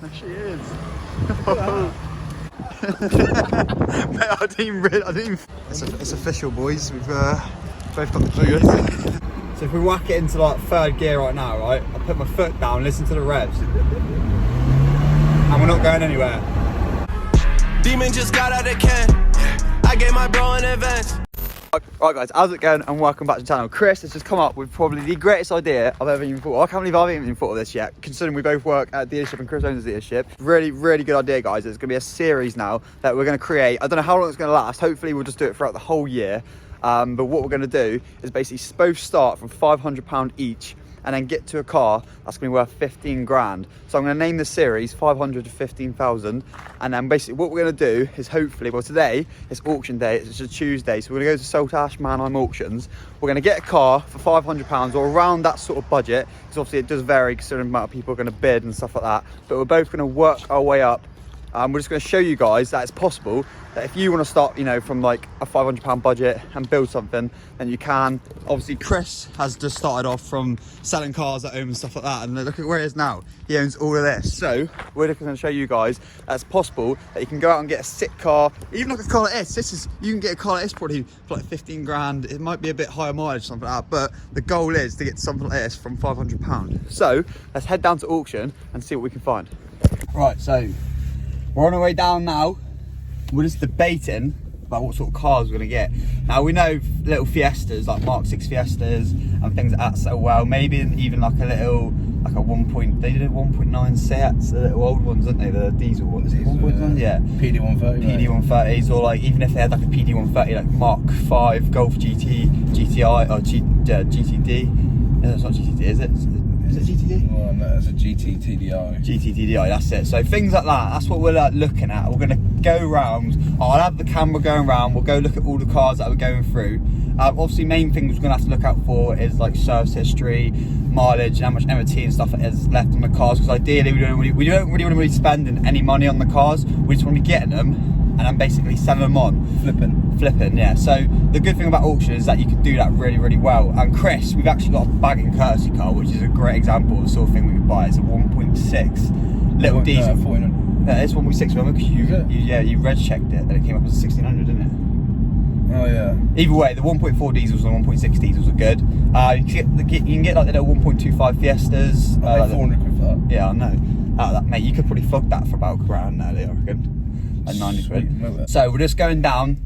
There she is. Mate, I didn't even... It's official, boys. We've both got the keys. So if we whack it into like third gear right now, right? I put my foot down, listen to the revs. And we're not going anywhere. Demon just got out of can. I gave my bro an advance. Right guys, how's it going and welcome back to the channel. Chris has just come up with probably the greatest idea I've ever even thought of. I can't believe I haven't even thought of this yet, considering we both work at a dealership and Chris owns a dealership. Really, really good idea, guys. There's going to be a series now that we're going to create. I don't know how long it's going to last. Hopefully we'll just do it throughout the whole year. But what we're going to do is basically both start from £500 each and then get to a car that's going to be worth 15 grand. So I'm going to name the series 500 to 15,000. And then basically what we're going to do is hopefully, well today is auction day, it's a Tuesday. So we're going to go to Saltash Mannheim Auctions. We're going to get a car for £500 or around that sort of budget. Because obviously it does vary considering the amount of people are going to bid and stuff like that. But we're both going to work our way up. We're just going to show you guys that it's possible that if you want to start, you know, from like a £500 budget and build something, then you can. Obviously, Chris has just started off from selling cars at home and stuff like that, and look at where he is now. He owns all of this. So we're just going to show you guys that it's possible that you can go out and get a sick car, even like a car like this. You can get a car like this probably for like 15 grand. It might be a bit higher mileage, something like that, but the goal is to get something like this from £500. So let's head down to auction and see what we can find. Right, so we're on our way down now. We're just debating about what sort of cars we're going to get. Now we know little Fiestas, like Mark 6 Fiestas and things like that so well. Maybe even like a little, like a 1.9 Seats, the little old ones, didn't they? The diesel ones. 1.9, yeah. PD130. PD130s, or like even if they had like a PD130, like Mark 5 Golf GT, GTI, or GTD. No, it's not GTD, is it? Is it GTD? Well, no, it's a GT-TDI. GT-TDI, that's it. So things like that, that's what we're like looking at. We're going to go round. I'll have the camera going round. We'll go look at all the cars that we're going through. Obviously, main things we're going to have to look out for is like service history, mileage, and how much MOT and stuff is left on the cars. Because ideally, we don't really want to be spending any money on the cars. We just want to be getting them and then basically selling them on. Flipping, yeah. So the good thing about auction is that you can do that really, really well. And Chris, we've actually got a bagging courtesy car, which is a great example of the sort of thing we could buy. It's a 1.6 little diesel. 1400. It's 1.6, remember? Because you reg checked it, and it came up as 1600, didn't it? Oh yeah. Either way, the 1.4 diesels and 1.6 diesels are good. You can get like the little 1.25 Fiestas. Like 400 quid for that. Yeah, I know. Mate, you could probably fuck that for about £1,000 now, I reckon. Like 90 quid. So we're just going down.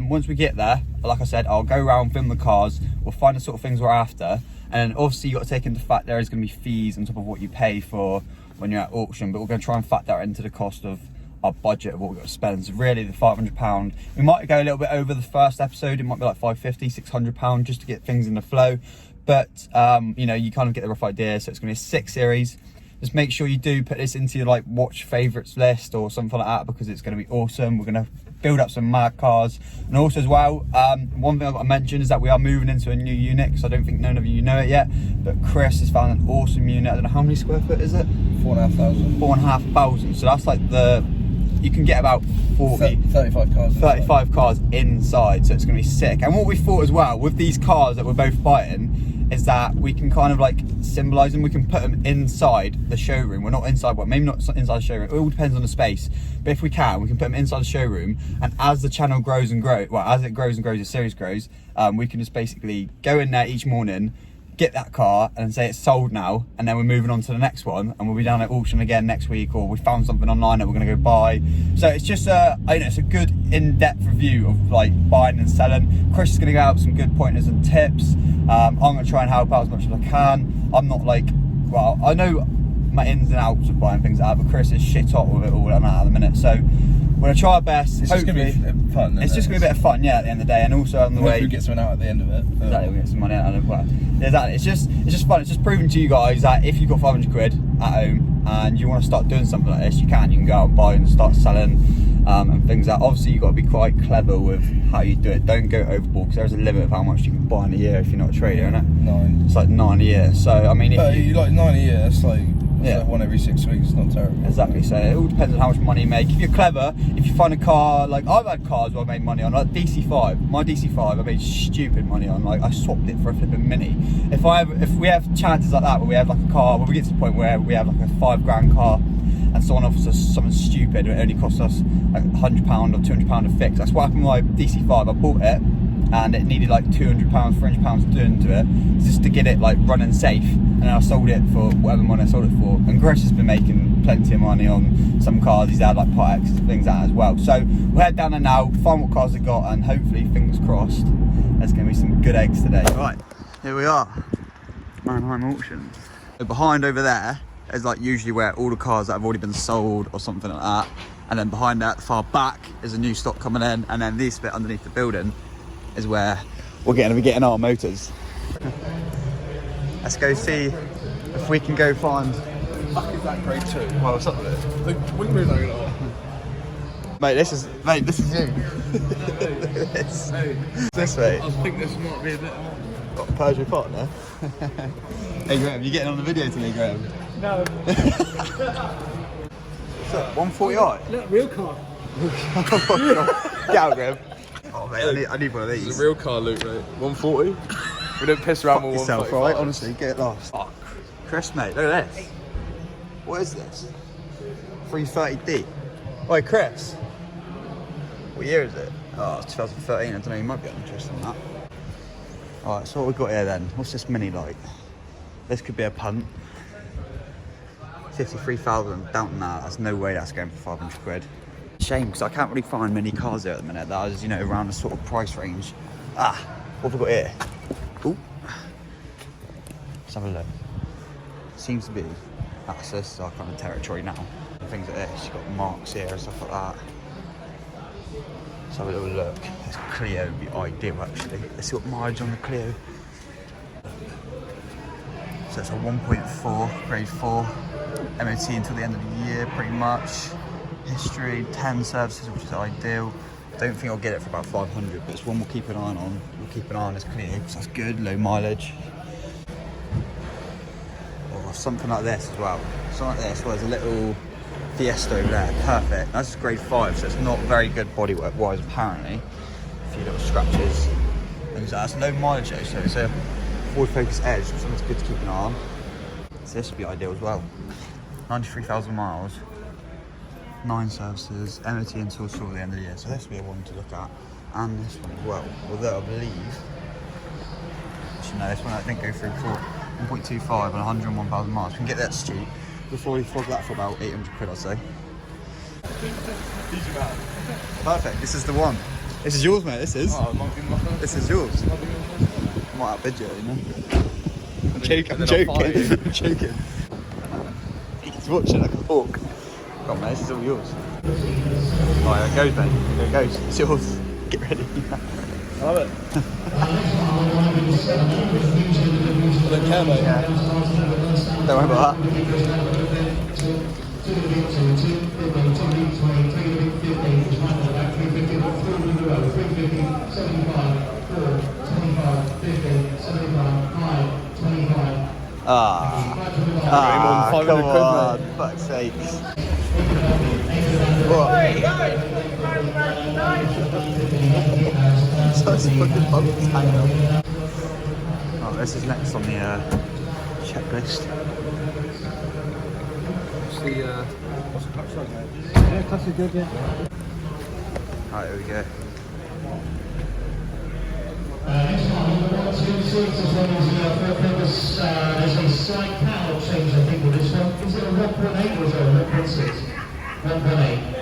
Once we get there, like I said, I'll go around, film the cars. We'll find the sort of things we're after. And then obviously you've got to take into fact there is going to be fees on top of what you pay for when you're at auction. But we're going to try and factor that into the cost of our budget of what we've got to spend. So really the £500. We might go a little bit over the first episode. It might be like £550, £600 just to get things in the flow. But, you know, you kind of get the rough idea. So it's going to be a 6 series. Just make sure you do put this into your like watch favorites list or something like that, because it's going to be awesome. We're going to build up some mad cars. And also as well, one thing I've got to mention is that we are moving into a new unit, because I don't think none of you know it yet, but Chris has found an awesome unit. I don't know how many square foot is it? 4,500. 4,500. So that's like you can get about 35 cars. 35 cars inside, so it's going to be sick. And what we thought as well with these cars that we're both buying is that we can kind of like symbolize them. We can put them inside the showroom. We're not inside, well, maybe not inside the showroom. It all depends on the space. But if we can put them inside the showroom. And as the channel grows and grows, well, as it grows and grows, the series grows, we can just basically go in there each morning, get that car and say it's sold now, and then we're moving on to the next one, and we'll be down at auction again next week, or we found something online that we're going to go buy. So it's just it's a good in-depth review of like buying and selling. Chris is going to go out with some good pointers and tips. I'm going to try and help out as much as I can. I'm not like, well, I know my ins and outs of buying things out, but Chris is shit hot with it all at the minute. So we're going to try our best. It's just going to be fun. It's just going to be a bit of fun, yeah, at the end of the day. And also on the way, we get something out at the end of it. Exactly, we get some money out of it. Well, exactly. It's just fun. It's just proving to you guys that if you've got 500 quid at home and you want to start doing something like this, you can go out and buy and start selling and things like that. Obviously, you've got to be quite clever with how you do it. Don't go overboard, because there's a limit of how much you can buy in a year if you're not a trader, isn't it? 9. It's like 9 a year. So I mean, if you like 9 a year, that's like one every 6 weeks. It's not terrible. Exactly. So it all depends on how much money you make. If you're clever, if you find a car, like I've had cars where I made money on, like DC5. My DC5, I made stupid money on. Like I swapped it for a flipping Mini. If we have chances like that, where we have like a car, where we get to the point where we have like a £5 grand car, and someone offers us something stupid, and it only costs us like £100 or £200 to fix. That's what happened with my DC5. I bought it, and it needed like £200, £300 doing to it, just to get it like running safe. And then I sold it for whatever money I sold it for. And Chris has been making plenty of money on some cars. He's had like Part X and things like that as well. So we'll head down there now, find what cars they got, and hopefully, fingers crossed, there's going to be some good eggs today. Right, here we are, Mannheim Auctions. So behind over there is like usually where all the cars that have already been sold or something like that. And then behind that, far back, is a new stock coming in. And then this bit underneath the building is where we're going to be getting our motors. Let's go see if we can go find. Fuck is that grade 2? Well, what's up with it? The wing mirrors are going Mate, this is you. this way. I think this might be a bit more. What, Peugeot partner? Hey Graham, you getting on the video today, Graham? No. What's up, 140i? Look, real car. Get out, Graham. Oh mate, I need one of these. It's a real car, Luke, mate. 140. We don't piss around with yourself, 145. right? Honestly, get it lost. Oh, Chris, mate, look at this. What is this? 330D. Wait, Chris. What year is it? Oh, it's 2013. I don't know, you might be interested in that. Alright, so what we've got here then? What's this Mini like? This could be a punt. 53,000, doubting that. There's no way that's going for 500 quid. Shame, because I can't really find many cars there at the minute that is, you know, around the sort of price range. Ah, what have we got here? Ooh. Let's have a look. Seems to be, this is our kind of territory now. And things like this, you've got marks here and stuff like that. Let's have a little look. This Clio would be ideal actually. Let's see what mileage on the Clio. So it's a 1.4, grade 4, MOT until the end of the year pretty much. History, 10 services, which is ideal. Don't think I'll get it for about 500, but it's one we'll keep an eye on. We'll keep an eye on this Clio, because that's good, low mileage. Or something like this as well. Something like this, where there's a little Fiesta over there, perfect. That's just grade 5, so it's not very good bodywork wise apparently. A few little scratches, things like that. It's low mileage though, so it's a Ford Focus Edge, so it's good to keep an eye on. So this would be ideal as well. 93,000 miles, 9 services, MOT until sort of the end of the year, so this would be a one to look at. And this one as well, although I believe, actually no, this one I didn't go through before, 1.25 and 101,000 miles. We can get that cheap. Before we flog that for about 800 quid, I'd say. Perfect, this is the one. This is yours, mate, this is. Oh, it might be my first. This is yours. I might outbid you, you know. I'm joking. I'm joking. He's watching like a hawk. Come on, mate, this is all yours. Alright, there it goes, mate. There it goes. It's yours. Get ready. I love it. I don't care, mate. Yeah. Don't worry about that. Come on, fuck's sakes. What? Such fucking bumps hanging on. Oh, this is next on the checklist. What's the clutch like, mate? Yeah, clutch is good, yeah. Alright, here we go. There's a slight power change, I think, with this one. Is it a 1.8 or is it a 1.6? 1.8.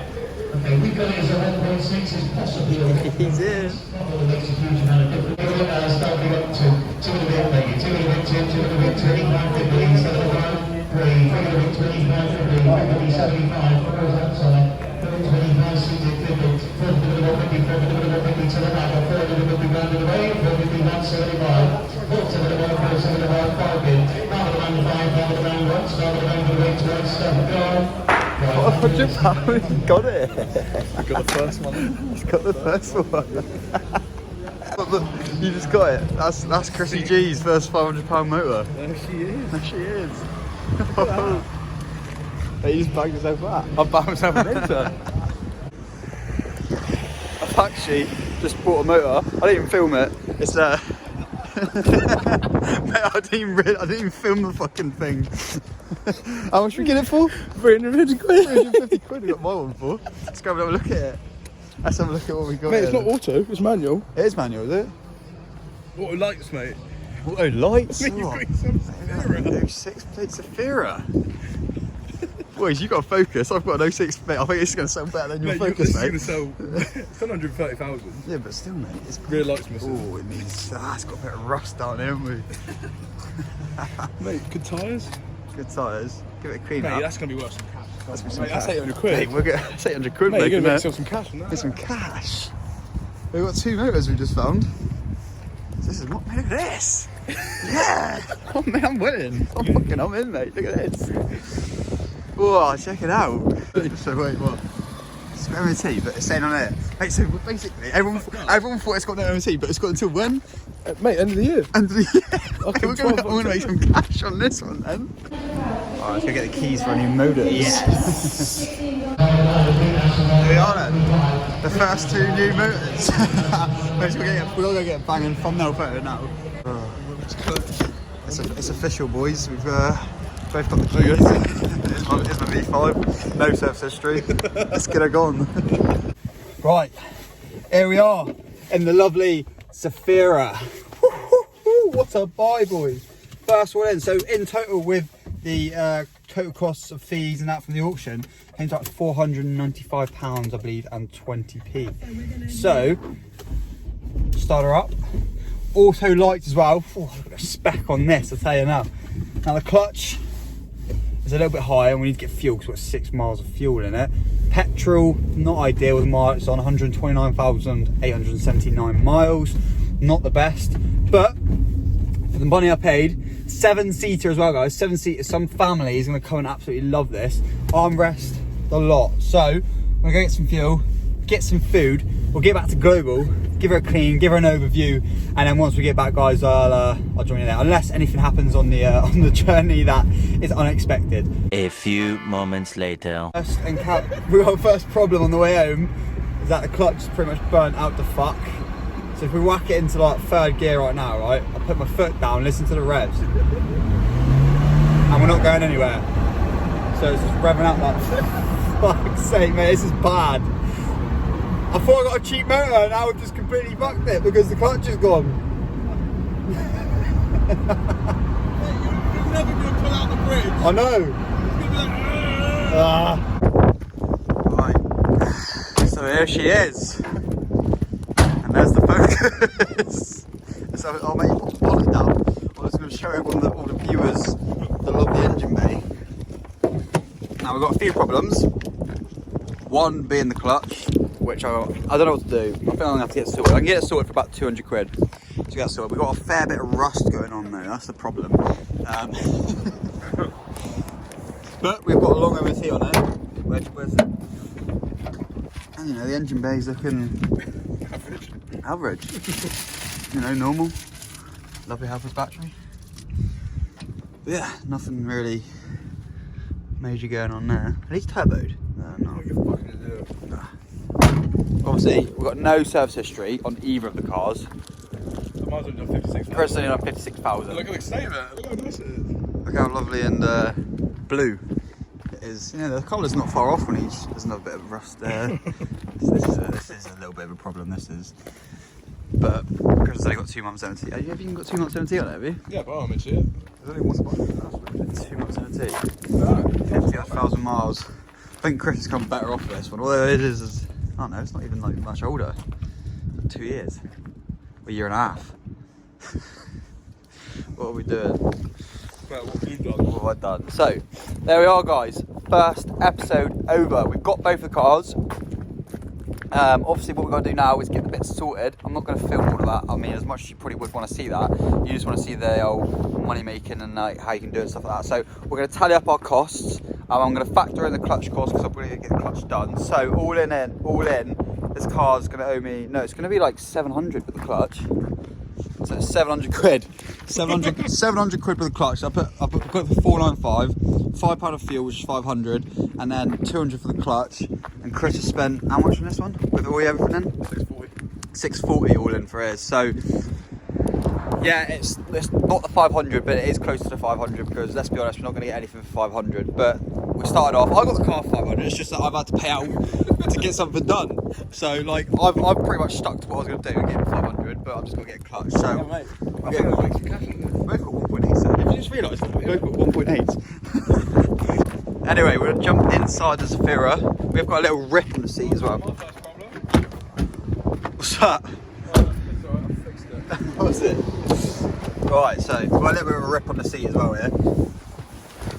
Okay, we've got it as a 1.6, it's possibly a 1.6. He's in. Not all makes a huge amount of difference. Starting up to 2 and a bit, maybe. 2 and a bit, 2 and a bit, 25, 50, 75, 3, 25, 50, 75, 4 outside, 25, 60, 50, 450, 450 to the back, 450 round of the way, 450, 175, 475, 475, 5 in, half of the round 5, half of the round 1, start of the round of the way to 1, step and go. £100, he got it. I got the first one. He's got the first one. Look, you just got it. That's Chrissy G's first £500 motor. There she is. There she is. He just bagged himself out. I bought myself a motor. I've actually just bought a motor. I didn't even film it. It's Mate, I didn't even film the fucking thing. How much we get it for? 350 quid. 350 quid we got my one for. Let's go have a look at it. Let's have a look at what we got. Mate, it's here. not auto, it's manual. It is manual, is it? Auto lights, mate. Auto lights? Mate, you've got some Safira. 06 plate Safira. Boys, you got to focus. I've got an 06 mate. I think it's going to sell better than your Mate, Focus, this mate. is going to sell. It's done 130,000. Yeah, but still, mate. It's Rear lights missing. Oh, it needs. It's got a bit of rust down here, haven't we? Mate, good tyres. Good tyres. Give it a clean Mate, up. that's going to be worth some cash. That's Mate, that's 800 quid. Mate, we'll get that's 800 quid. Mate, you're going to making make that. yourself some cash on that. Get some cash. We've got 2 motors we just found. This is what, mate, look at this. Yeah. Oh, mate, I'm winning. I'm in, mate. Look at this. Whoa, check it out. So wait, what? It's got MOT, but it's saying on it. Mate, so basically, everyone thought it's got no MOT, but it's got until when? Mate, end of the year. End of the year. Okay, We're going to make some cash on this one then. Alright, let's go get the keys for our new motors. Yes. Here we are then. The first 2 new motors. We're going to get a banging thumbnail photo now. It's official, boys. We've both got the keys. Here's my V5. No service history. Let's get her gone. Right, here we are in the lovely Safira. What a buy, boys. First one in. So in total with the total costs of fees and that from the auction, came to like £495, I believe, and 20p. So, start her up. Auto lights as well. Oh, look at the spec on this, I'll tell you now. Now the clutch is a little bit higher and we need to get fuel because we've got 6 miles of fuel in it. Petrol, not ideal with miles on 129,879 miles. Not the best, but for the money I paid, 7-seater as well, guys. 7-seater. Some family is going to come and absolutely love this. Armrest, the lot. So I'm going to go get some fuel, get some food. We'll get back to Global, give her a clean, give her an overview, and then once we get back, guys, I'll join you there. Unless anything happens on the journey that is unexpected. A few moments later. We got first problem on the way home is that the clutch is pretty much burnt out to fuck. So if we whack it into like 3rd gear right now, right, I put my foot down, listen to the revs, and we're not going anywhere. So it's just revving out like, fuck's sake, mate, this is bad. I thought I got a cheap motor and now we've just completely fucked it because the clutch is gone. You're never going to pull out the bridge. I know. Right. So here she is. And there's the Focus. So I'll make you put the bonnet down. I'm just going to show everyone all the viewers the lovely engine bay. Now we've got a few problems. One being the clutch, which I don't know what to do. I think I'm going to have to get it sorted. I can get it sorted for about 200 quid to get it sorted. We've got a fair bit of rust going on though, that's the problem. But we've got a long MOT on it. Where's it? And you know, the engine bay is looking average. You know, normal. Lovely Halfords battery. But yeah, nothing really major going on there. At least turboed. No. Obviously, we've got no service history on either of the cars. The miles on 56,000. Chris only on 56,000. Look at the state of it. Look how nice it is. Look how lovely and blue it is. You know, the colour's not far off on each. There's another bit of rust there. this is a little bit of a problem, this is. But Chris has only got 2 months MOT. Have you even got 2 months MOT on it, have you? Yeah, but I'm in shit. There's only one spot. 2 months MOT. 50,000 miles. I think Chris has come better off this one. Although it is, I don't know, it's not even like much older. 2 years. Or a year and a half. What are we doing? Well, what you've done. What have I done? So, there we are, guys. First episode over. We've got both the cars. Obviously, what we've got to do now is get the bits sorted. I'm not going to film all of that. I mean, as much as you probably would want to see that, you just want to see the old money making and how you can do it and stuff like that. So, we're going to tally up our costs. I'm going to factor in the clutch cost because I'm going to get the clutch done. So, all in, this car's going to owe me. No, it's going to be like 700 with the clutch. So it's 700 quid. 700 quid with the clutch. I put it for 495, £5 of fuel, which is 500, and then 200 for the clutch. And Chris has spent how much on this one? With all everything in? 640 all in for his. So Yeah, it's not the 500, but it is close to the 500 because let's be honest, we're not going to get anything for 500. But we started off. I got the car for 500. It's just that I've had to pay out to get something done. So like I've pretty much stuck to what I was going to do and get 500, but I'm just going to get a clutch. So Yeah, mate. I think I'll make some cash on we both got 1.8. So if you just realised that we both got 1.8. Anyway, we're going to jump inside the Zafira. We've got a little rip on the seat as well. What's that? What's it? Right, so we've got a little bit of a rip on the seat as well here.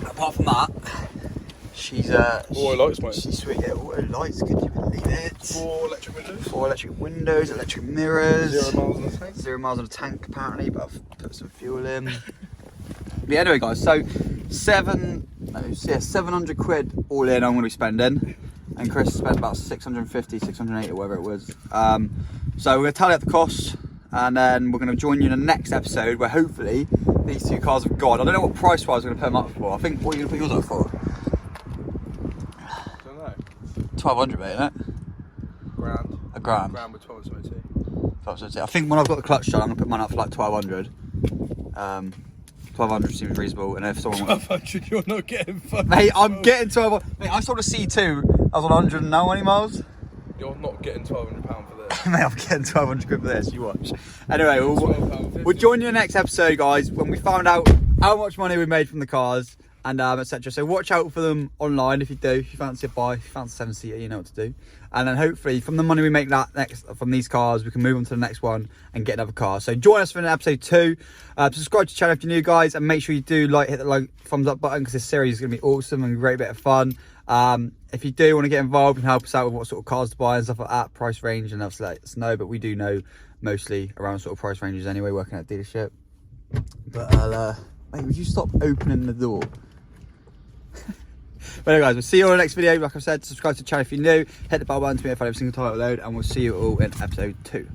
Apart from that, she's Auto lights, mate. She's sweet. Yeah, auto lights. Could you believe it? 4 electric windows. 4 electric windows, electric mirrors. 0 miles on the tank. 0 miles on the tank apparently, but I've put some fuel in. But yeah, anyway, guys. So 700 quid all in. I'm going to be spending, and Chris spent about 650, 680, or whatever it was. So we're going to tally up the costs. And then we're going to join you in the next episode where hopefully these 2 cars have gone. I don't know what price wise we're going to put them up for. I think, what are you going to put yours up for? I don't know. 1,200, mate, isn't it? Grand. A grand. Grand with 12 MOT. I think when I've got the clutch done, I'm going to put mine up for like 1,200. 1,200 seems reasonable. And if someone wants... 1200, you're not getting fucking. Mate, I'm getting 1,200. Mate, I sold a C2. I was on 100 and now 20 miles. You're not getting £1,200 for this. Mate, I'm getting 1,200 quid for this, you watch. Anyway, we'll join you in the next episode, guys, when we found out how much money we made from the cars and etc. So watch out for them online if you do. If you fancy a buy, if you fancy a 7-seater, you know what to do. And then hopefully from the money we make from these cars, we can move on to the next one and get another car. So join us for episode 2. Subscribe to the channel if you're new, guys, and make sure you do hit the thumbs up button because this series is going to be awesome and a great bit of fun. If you do want to get involved and help us out with what sort of cars to buy and stuff like that, price range, and obviously let us know, but we do know mostly around sort of price ranges anyway, working at a dealership. But mate, would you stop opening the door? But anyway, guys, we'll see you all in the next video. Like I said, subscribe to the channel if you're new, hit the bell button to be notified every single time I upload, and we'll see you all in episode 2.